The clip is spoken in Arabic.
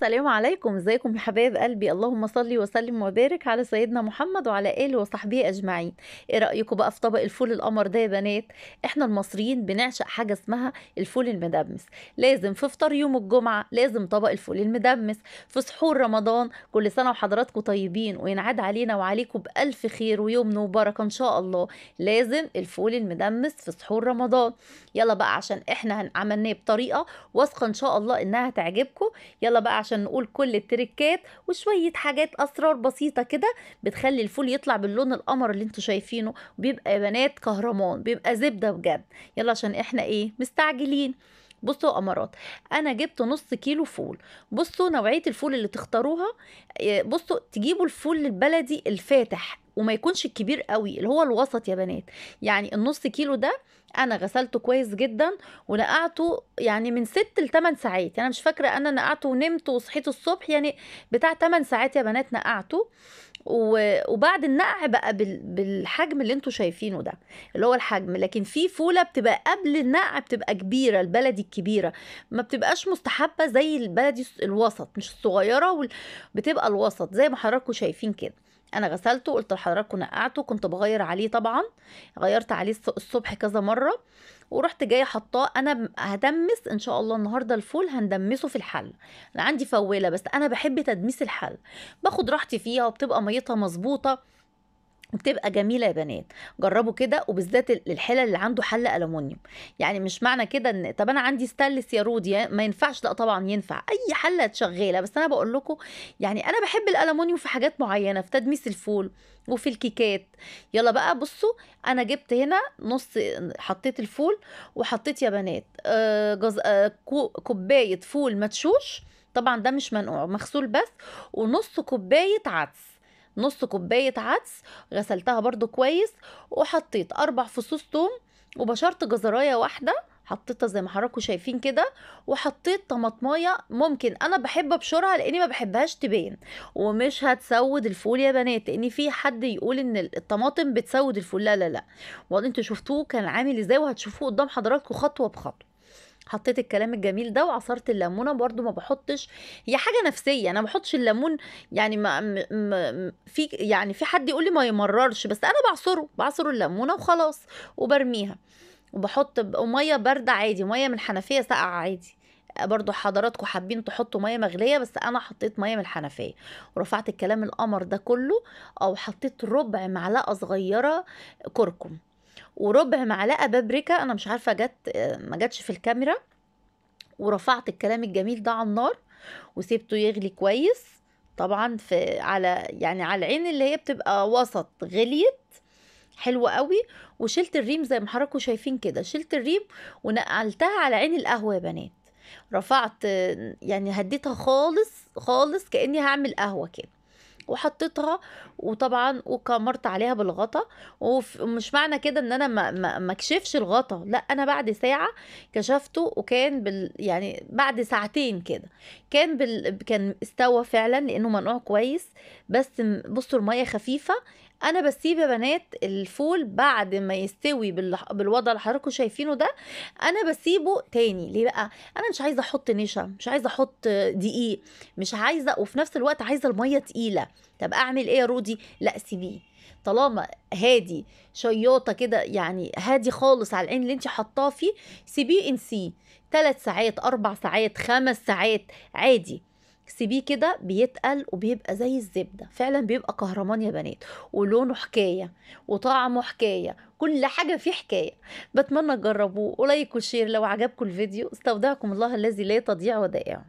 السلام عليكم، ازيكم يا حبايب قلبي؟ اللهم صل وسلم وبارك على سيدنا محمد وعلى اله وصحبه اجمعين. ايه رايكم بقى في طبق الفول القمر ده يا بنات؟ احنا المصريين بنعشق حاجه اسمها الفول المدمس. لازم في فطار يوم الجمعه لازم طبق الفول المدمس. في سحور رمضان كل سنه وحضراتكم طيبين وينعاد علينا وعليكم بالف خير ويمن وبركه ان شاء الله. لازم الفول المدمس في سحور رمضان. يلا بقى عشان احنا عملناه بطريقه واثقه ان شاء الله انها تعجبكم. يلا بقى عشان نقول كل التريكات وشوية حاجات أسرار بسيطة كده بتخلي الفول يطلع باللون القمر اللي انتوا شايفينه، وبيبقى يا بنات كهرمان، بيبقى زبدة بجد. يلا عشان احنا مستعجلين. بصوا يا قمرات، انا جبت نص كيلو فول. بصوا نوعية الفول اللي تختاروها. بصوا تجيبوا الفول البلدي الفاتح وما يكونش الكبير قوي، اللي هو الوسط يا بنات. يعني النص كيلو ده انا غسلته كويس جدا ونقعته يعني من 6 ل 8 ساعات. يعني انا مش فاكره انا نقعته ونمت وصحيت الصبح، يعني بتاع 8 ساعات يا بنات نقعته. وبعد النقع بقى بالحجم اللي انتوا شايفينه ده، اللي هو الحجم. لكن في فوله بتبقى قبل النقع بتبقى كبيره، البلدي الكبيره ما بتبقاش مستحبه زي البلدي الوسط، مش الصغيره بتبقى الوسط زي ما حضراتكم شايفين كده. انا غسلته، قلت لحضراتكم نقعته، كنت بغير عليه طبعا، غيرت عليه الصبح كذا مره. ورحت جايه حطاه. انا هدمس ان شاء الله النهارده الفول هندمسه في الحل. انا عندي فويله بس انا بحب تدميس الحل، باخد راحتي فيها وبتبقى ميتها مظبوطه وبتبقى جميله يا بنات. جربوا كده، وبالذات الحلل اللي عنده حل الومنيوم. يعني مش معنى كده ان طب انا عندي ستانلس يا رودي ما ينفعش، لا طبعا ينفع اي حله شغاله، بس انا بقول لكم يعني انا بحب الالومنيوم في حاجات معينه، في تدميس الفول وفي الكيكات. يلا بقى بصوا، انا جبت هنا نص، حطيت الفول وحطيت يا بنات كوبايه فول مدشوش، طبعا ده مش منقوع مغسول بس، ونص كوبايه عدس. نص كوبايه عدس غسلتها برضو كويس، وحطيت 4 فصوص توم، وبشرت جزرايه واحده حطيتها زي ما حضراتكم شايفين كده، وحطيت طماطمايه. ممكن انا بحب ابشرها لاني ما بحبهاش تبان، ومش هتسود الفول يا بنات، لان في حد يقول ان الطماطم بتسود الفول. لا لا لا، والله انتوا شفتوه كان عامل ازاي وهتشوفوه قدام حضراتكم خطوه بخطوه. حطيت الكلام الجميل ده وعصرت الليمونه. برضو ما بحطش، هي حاجه نفسيه، انا ما بحطش الليمون. يعني في يعني في حد يقول لي ما يمررش، بس انا بعصر الليمونه وخلاص وبرميها. وبحط ميه بارده عادي، ميه من الحنفيه ساقعه عادي. برضو حضراتكم حابين تحطوا ميه مغليه، بس انا حطيت ميه من الحنفيه. ورفعت الكلام القمر ده كله، او حطيت ربع معلقه صغيره كركم، وربع معلقه بابريكا، انا مش عارفه ما جاتش في الكاميرا. ورفعت الكلام الجميل ده على النار وسيبته يغلي كويس. طبعا في على العين اللي هي بتبقى وسط غليت حلوة قوي. وشلت الريم زي ما حضراتكم شايفين كده، شلت الريم ونقلتها على عين القهوة يا بنات. رفعت، يعني هديتها خالص خالص كأني هعمل قهوة كده، وحطيتها. وطبعا وكمرت عليها بالغطا. ومش معنى كده ان انا ما كشفش الغطا، لا انا بعد ساعه كشفته، وكان يعني بعد ساعتين كده كان استوى فعلا لانه منقوع كويس. بس بصوا الميه خفيفه. انا بسيب يا بنات الفول بعد ما يستوي بالوضع اللي حضراتكم شايفينه ده، انا بسيبه تاني. ليه بقى؟ انا مش عايزه احط نشا، مش عايزه احط دقيق، مش عايزه، وفي نفس الوقت عايزه الميه تقيله. طب اعمل ايه يا رودي؟ لا سيبيه طالما هادي، شياطه كده يعني هادي خالص على العين اللي انت حطاه فيه. سيبيه انسيه 3 ساعات 4 ساعات 5 ساعات عادي. سيبيه كده بيتقل وبيبقى زي الزبده فعلا، بيبقى كهرمان يا بنات، ولونه حكايه وطعمه حكايه، كل حاجه فيه حكايه. بتمنى تجربوه، ولايك وشير لو عجبكم الفيديو. استودعكم الله الذي لا تضيع ودائعه.